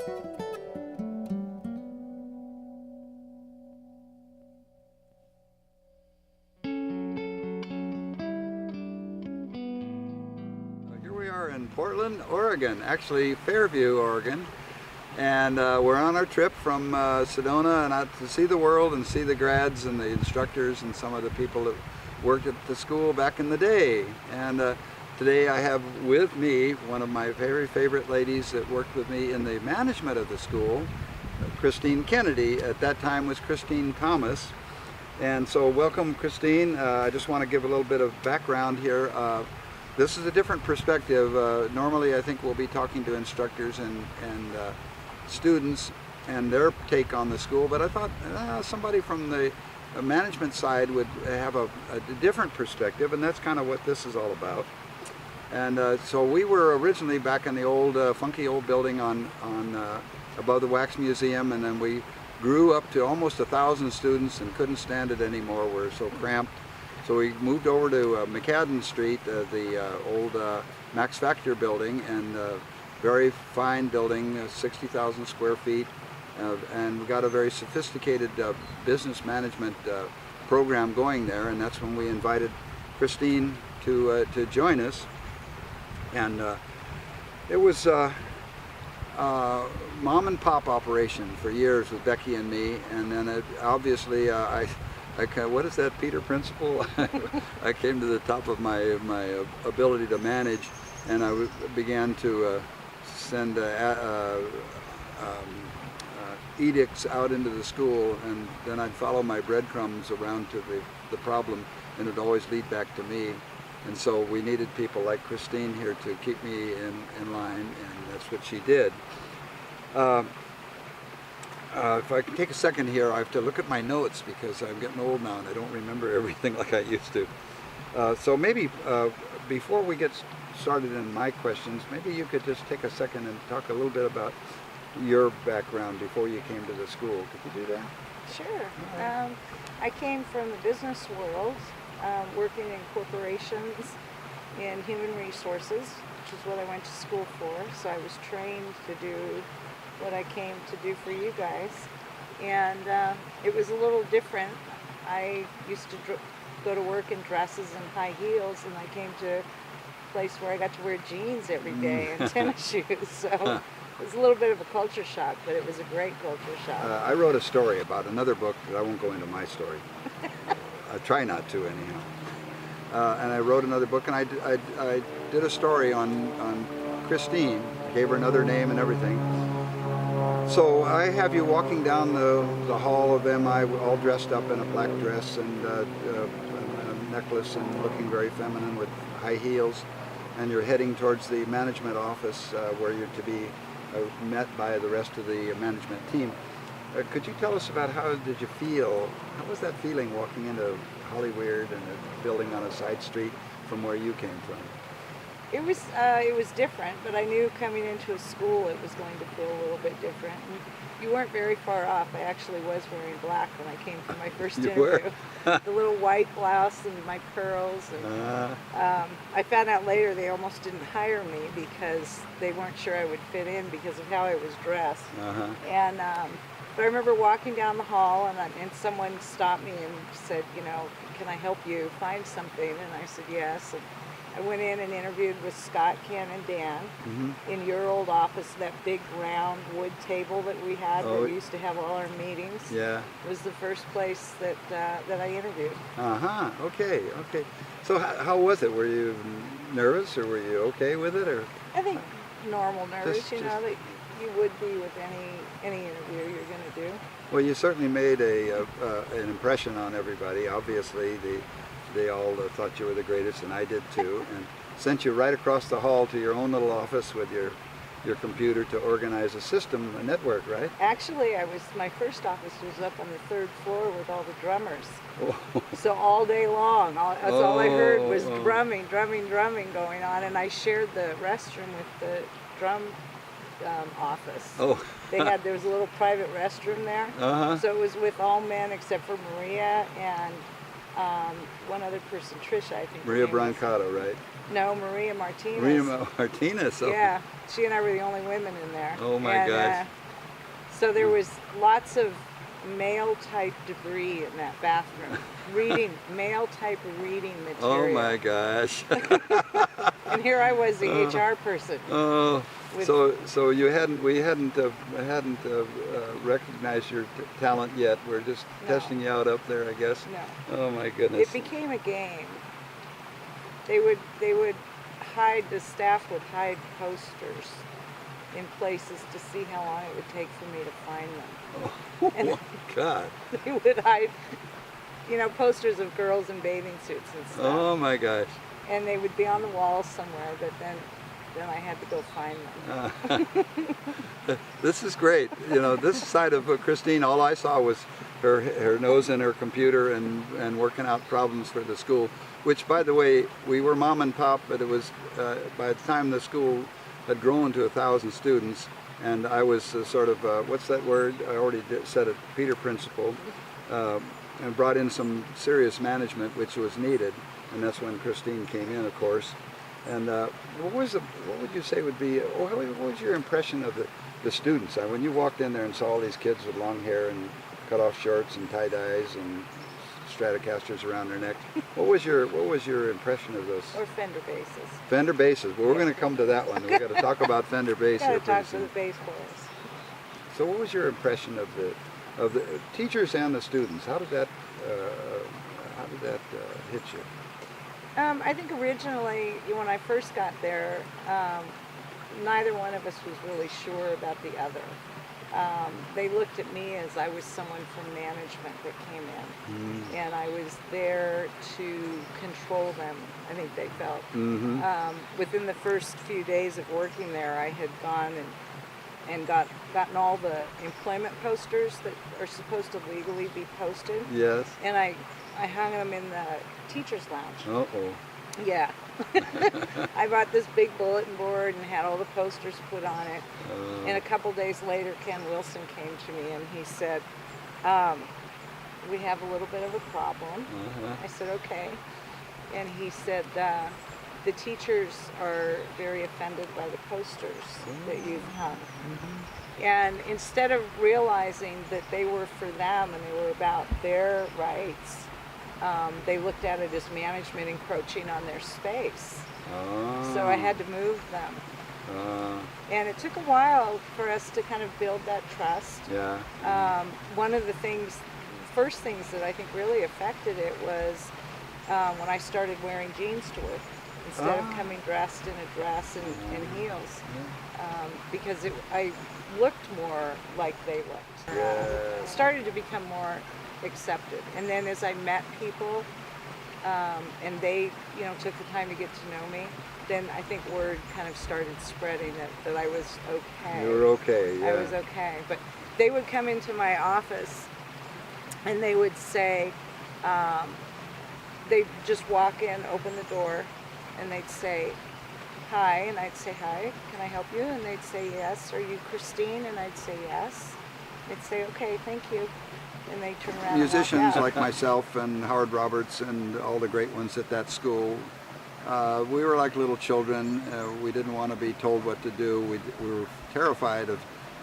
Here we are in Portland, Oregon, actually Fairview, Oregon, and we're on our trip from Sedona and out to see the world and see the grads and the instructors and some of the people that worked at the school back in the day. And today I have with me one of my very favorite ladies that worked with me in the management of the school, Christine Kennedy. At that time was Christine Thomas. And so welcome, Christine. I just want to give a little bit of background here. This is a different perspective. Normally I think we'll be talking to instructors and students and their take on the school, but I thought somebody from the management side would have a different perspective, and that's kind of what this is all about. And so we were originally back in the old funky old building on above the Wax Museum, and then we grew up to almost 1,000 students and couldn't stand it anymore. We're so cramped. So we moved over to McAdam Street, the old Max Factor building, and very fine building, 60,000 square feet, and we got a very sophisticated business management program going there, and that's when we invited Christine to join us. And it was mom and pop operation for years with Becky and me, and then obviously what is that, Peter Principle? I came to the top of my ability to manage, and I began to send edicts out into the school, and then I'd follow my breadcrumbs around to the problem, and it'd always lead back to me. And so we needed people like Christine here to keep me in line, and that's what she did. If I can take a second here, I have to look at my notes because I'm getting old now and I don't remember everything like I used to. So maybe before we get started in my questions, maybe you could just take a second and talk a little bit about your background before you came to the school. Could you do that? Sure. I came from the business world, working in corporations in human resources, which is what I went to school for. So I was trained to do what I came to do for you guys. And it was a little different. I used to go to work in dresses and high heels, and I came to a place where I got to wear jeans every day and tennis shoes. So it was a little bit of a culture shock, but it was a great culture shock. I wrote a story about another book, but I won't go into my story. I try not to anyhow. And I wrote another book, and I did a story on Christine. I gave her another name and everything. So I have you walking down the hall of MI all dressed up in a black dress and a necklace and looking very feminine with high heels, and you're heading towards the management office where you're to be met by the rest of the management team. Could you tell us about how did you feel? How was that feeling walking into Hollywood and a building on a side street from where you came from? It was different, but I knew coming into a school it was going to feel a little bit different. And you weren't very far off. I actually was wearing black when I came for my first interview. The little white blouse and my curls. And, I found out later they almost didn't hire me because they weren't sure I would fit in because of how I was dressed. And but I remember walking down the hall and someone stopped me and said, you know, can I help you find something? And I said yes. And I went in and interviewed with Scott, Ken, and Dan in your old office, that big round wood table that we had where we used to have all our meetings. Yeah. It was the first place that I interviewed. Okay. So how was it? Were you nervous or were you okay with it? Or I think normal nervous, you know, that you would be with any interview you're going to do. Well, you certainly made an impression on everybody. Obviously, they all thought you were the greatest, and I did too, and sent you right across the hall to your own little office with your computer to organize a system, a network, right? Actually, my first office was up on the 3rd floor with all the drummers. So all day long, that's all I heard was drumming going on, and I shared the restroom with the drum office. There was a little private restroom there, so it was with all men except for Maria and one other person, Trisha, I think. Maria Brancato, right? No, Maria Martinez. Maria Martinez. Oh. Yeah, she and I were the only women in there. Oh my gosh. So there was lots of male-type debris in that bathroom. Male-type reading material. Oh my gosh. And here I was, the HR person. Oh, so we hadn't recognized your talent yet. We're just testing you out up there, I guess. No. Oh my goodness. It became a game. They would hide, the staff would hide posters in places to see how long it would take for me to find them. Oh and my God. They would hide, posters of girls in bathing suits and stuff. Oh my gosh. And they would be on the wall somewhere, but then I had to go find them. This is great. This side of Christine, all I saw was her nose in her computer and working out problems for the school, which, by the way, we were mom and pop, but it was, by the time the school had grown to 1,000 students, and I was sort of, what's that word? I already said it, Peter Principal, and brought in some serious management, which was needed, and that's when Christine came in, of course. And what would you say would be, what was your impression of the students? When you walked in there and saw all these kids with long hair and cut-off shorts and tie-dyes and Stratocasters around their neck, what was your impression of those? Or fender bases. Fender bases. Well, we're going to come to that one. We've got to talk about fender bass here Got to talk pretty to the soon. bass players. So, what was your impression of the teachers and the students? How did that hit you? I think originally, when I first got there, neither one of us was really sure about the other. They looked at me as I was someone from management that came in, and I was there to control them, I think they felt. Within the first few days of working there, I had gone and gotten all the employment posters that are supposed to legally be posted. Yes. And I hung them in the teacher's lounge. Uh-oh. Yeah. I bought this big bulletin board and had all the posters put on it. And a couple days later, Ken Wilson came to me and he said, we have a little bit of a problem. I said, okay. And he said, the teachers are very offended by the posters that you've hung. And instead of realizing that they were for them and they were about their rights, they looked at it as management encroaching on their space. So I had to move them. And it took a while for us to kind of build that trust. Yeah. One of the first things that I think really affected it was when I started wearing jeans to work instead of coming dressed in a dress and heels. Because I looked more like they looked. It started to become more accepted. And then as I met people and they took the time to get to know me, then I think word kind of started spreading that I was okay. You were okay, yeah. I was okay. But they would come into my office and they would say, they'd just walk in, open the door, and they'd say, hi, and I'd say, hi, can I help you? And they'd say, yes. Are you Christine? And I'd say, yes. They'd say, okay, thank you. And they turn around Musicians and walk out. like myself and Howard Roberts and all the great ones at that school, we were like little children. We didn't want to be told what to do. We were terrified of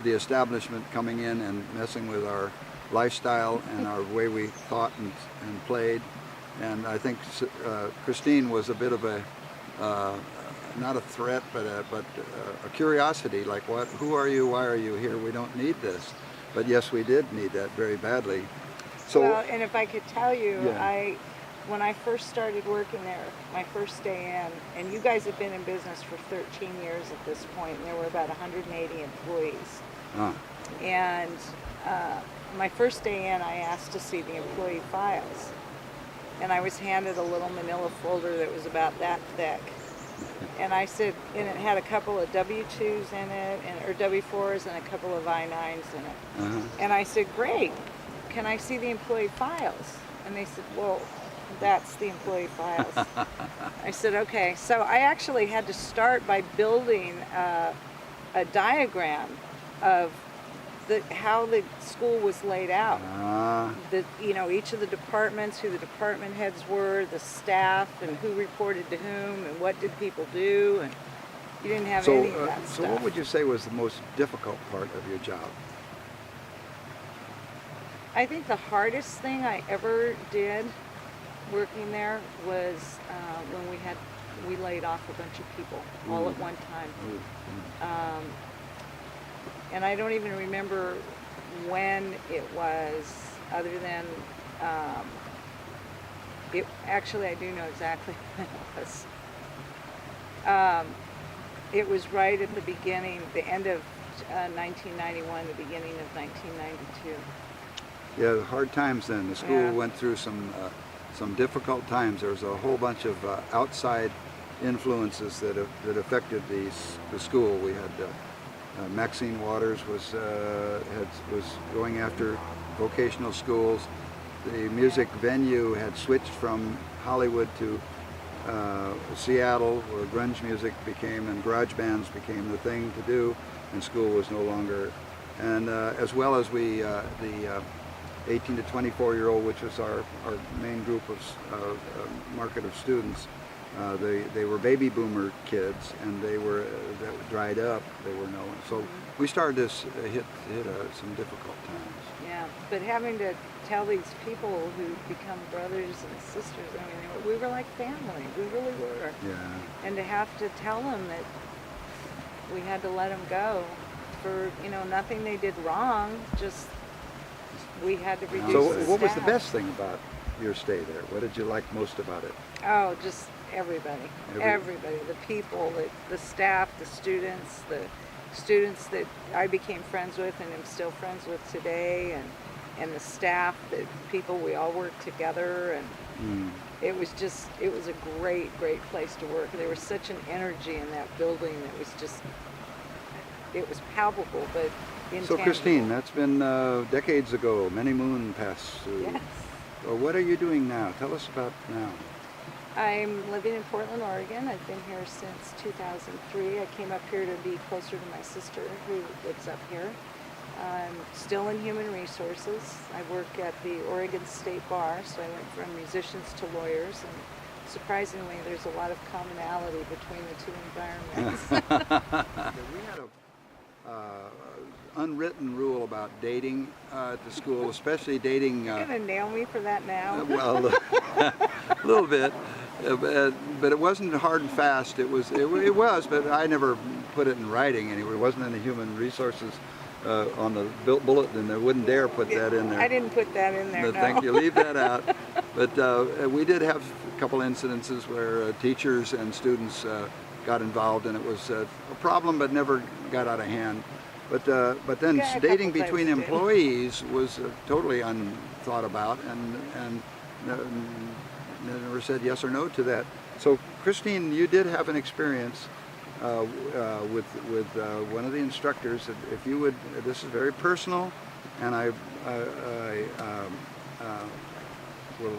the establishment coming in and messing with our lifestyle and our way we thought and played. And I think Christine was a bit of a, not a threat, but a curiosity, like, who are you, why are you here, we don't need this. But yes, we did need that very badly. So, well, and if I could tell you, yeah. When I first started working there, my first day in, and you guys have been in business for 13 years at this point, and there were about 180 employees. And my first day in, I asked to see the employee files. And I was handed a little manila folder that was about that thick. And I said, and it had a couple of W-2s in it, or W-4s, and a couple of I-9s in it. And I said, great, can I see the employee files? And they said, well, that's the employee files. I said, okay. So I actually had to start by building a diagram of how the school was laid out. Ah, Each of the departments, who the department heads were, the staff, and who reported to whom, and what did people do, and you didn't have any of that so stuff. what would you say was the most difficult part of your job? I think the hardest thing I ever did working there was when we laid off a bunch of people all at one time. And I don't even remember when it was, other than actually I do know exactly when it was. It was right at the beginning, the end of 1991, the beginning of 1992. Yeah, hard times then. The school Yeah. went through some difficult times. There was a whole bunch of outside influences that affected the school. We had Maxine Waters was going after vocational schools. The music venue had switched from Hollywood to Seattle, where grunge music became, and garage bands became the thing to do, and school was no longer. And as well as the 18 to 24-year-old, which was our main group of market of students, they were baby boomer kids, and they were that dried up. They were known. So we started to hit some difficult times. Yeah, but having to tell these people who become brothers and sisters, I mean, we were like family. We really were. Yeah. And to have to tell them that we had to let them go for, nothing they did wrong, just we had to reduce So the what was the staff. best thing about your stay there? What did you like most about it? Oh, just everybody. Everybody. The people, the staff, the students that I became friends with and am still friends with today, and the staff, the people, we all worked together, and it was a great place to work. There was such an energy in that building that was just, it was palpable, but intangible. So Christine, that's been decades ago, many moon passed through. Yes. Well, what are you doing now? Tell us about now. I'm living in Portland, Oregon. I've been here since 2003. I came up here to be closer to my sister who lives up here. I'm still in human resources. I work at the Oregon State Bar, so I went from musicians to lawyers, and surprisingly there's a lot of commonality between the two environments. We had a unwritten rule about dating at the school, especially dating. You're going to nail me for that now? Well, a little bit, but it wasn't hard and fast. It was, but I never put it in writing anywhere. It wasn't in the human resources on the bulletin. They wouldn't dare put that in there. I didn't put that in there, But no. thank you. Leave that out. But we did have a couple incidences where teachers and students got involved, and it was a problem, but never got out of hand. But then Yeah, a dating couple between times did. employees was totally unthought about, and never said yes or no to that. So Christine, you did have an experience with one of the instructors. If you would, this is very personal, and I will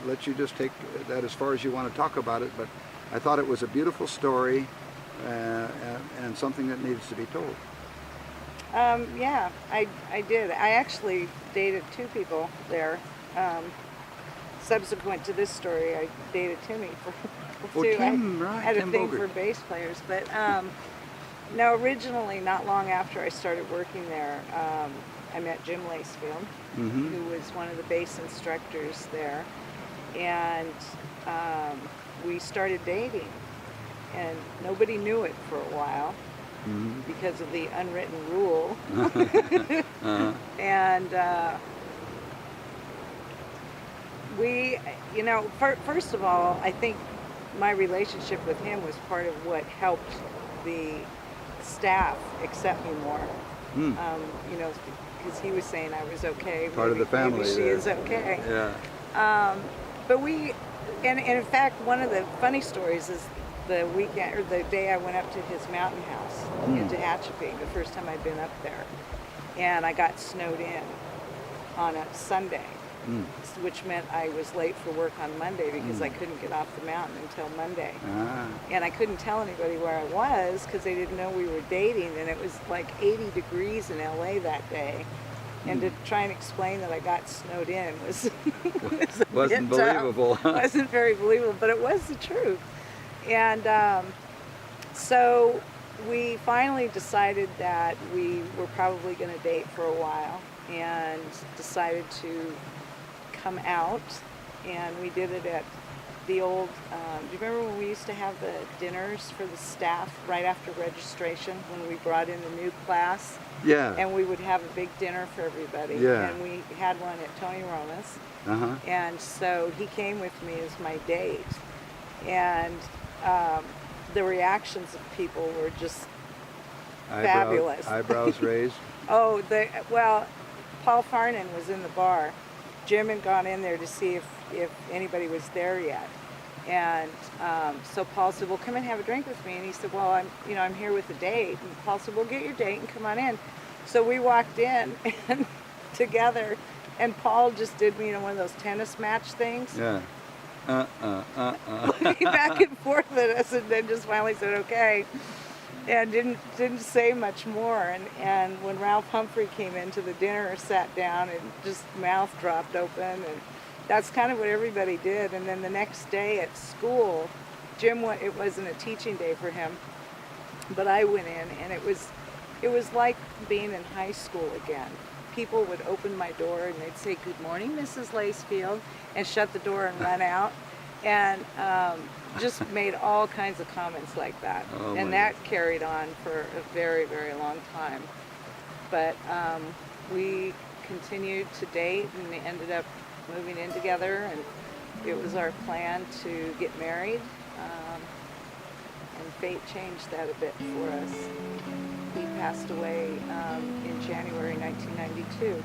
let you just take that as far as you want to talk about it. But I thought it was a beautiful story and something that needs to be told. Yeah, I did. I actually dated two people there. Subsequent to this story, I dated Timmy for Oh, two. Tim, I right, had a Tim thing Bogert. for bass players, but no, originally, not long after I started working there, I met Jim Lacefield, who was one of the bass instructors there, and we started dating, and nobody knew it for a while. Because of the unwritten rule. And we, first of all, I think my relationship with him was part of what helped the staff accept me more. Because he was saying I was okay. Part of the family. Maybe she is okay. Yeah. But we, and in fact, one of the funny stories is the weekend or the day I went up to his mountain house in Tehachapi, the first time I'd been up there, and I got snowed in on a Sunday, which meant I was late for work on Monday because I couldn't get off the mountain until Monday. And I couldn't tell anybody where I was because they didn't know we were dating, and it was like 80 degrees in LA that day. And to try and explain that I got snowed in was, wasn't believable. Wasn't very believable, but it was the truth. And so we finally decided that we were probably going to date for a while, and decided to come out. And we did it at the old, do you remember when we used to have the dinners for the staff right after registration when we brought in the new class? Yeah. And we would have a big dinner for everybody. Yeah. And we had one at Tony Roma's. And so he came with me as my date. And the reactions of people were just fabulous. Eyebrows raised. Oh, well, Paul Farnan was in the bar. Jim had gone in there to see if anybody was there yet. And so Paul said, well, come and have a drink with me. And he said, well, I'm here with a date. And Paul said, well, get your date and come on in. So we walked in and together, and Paul just did me, one of those tennis match things. Yeah. Looking back and forth at us, and then just finally said, okay. And didn't say much more. And when Ralph Humphrey came into the dinner, sat down, and just mouth dropped open, and that's kind of what everybody did. And then the next day at school, it wasn't a teaching day for him, but I went in, and it was like being in high school again. People would open my door and they'd say, good morning, Mrs. Lacefield, and shut the door and run out. And just made all kinds of comments like that. Oh, and that carried on for a very, very long time. But we continued to date and ended up moving in together, and it was our plan to get married. And fate changed that a bit for us. He passed away in January 1992.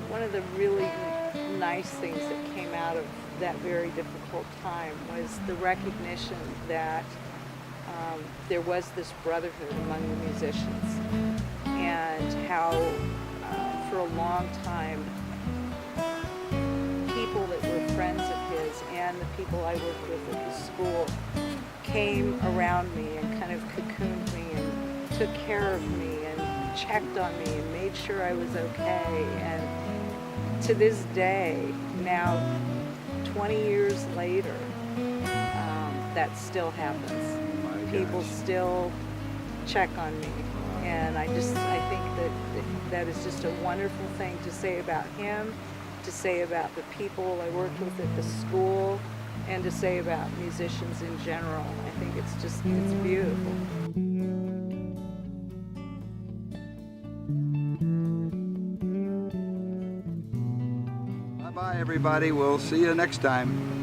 One of the really nice things that came out of that very difficult time was the recognition that there was this brotherhood among the musicians, and how for a long time people that were friends of his and the people I worked with at the school came around me and kind of cocooned me and took care of me and checked on me and made sure I was okay. And to this day, now 20 years later, that still happens. People still check on me, and I think that is just a wonderful thing to say about him, to say about the people I worked with at the school, and to say about musicians in general. I think it's beautiful. Bye-bye, everybody. We'll see you next time.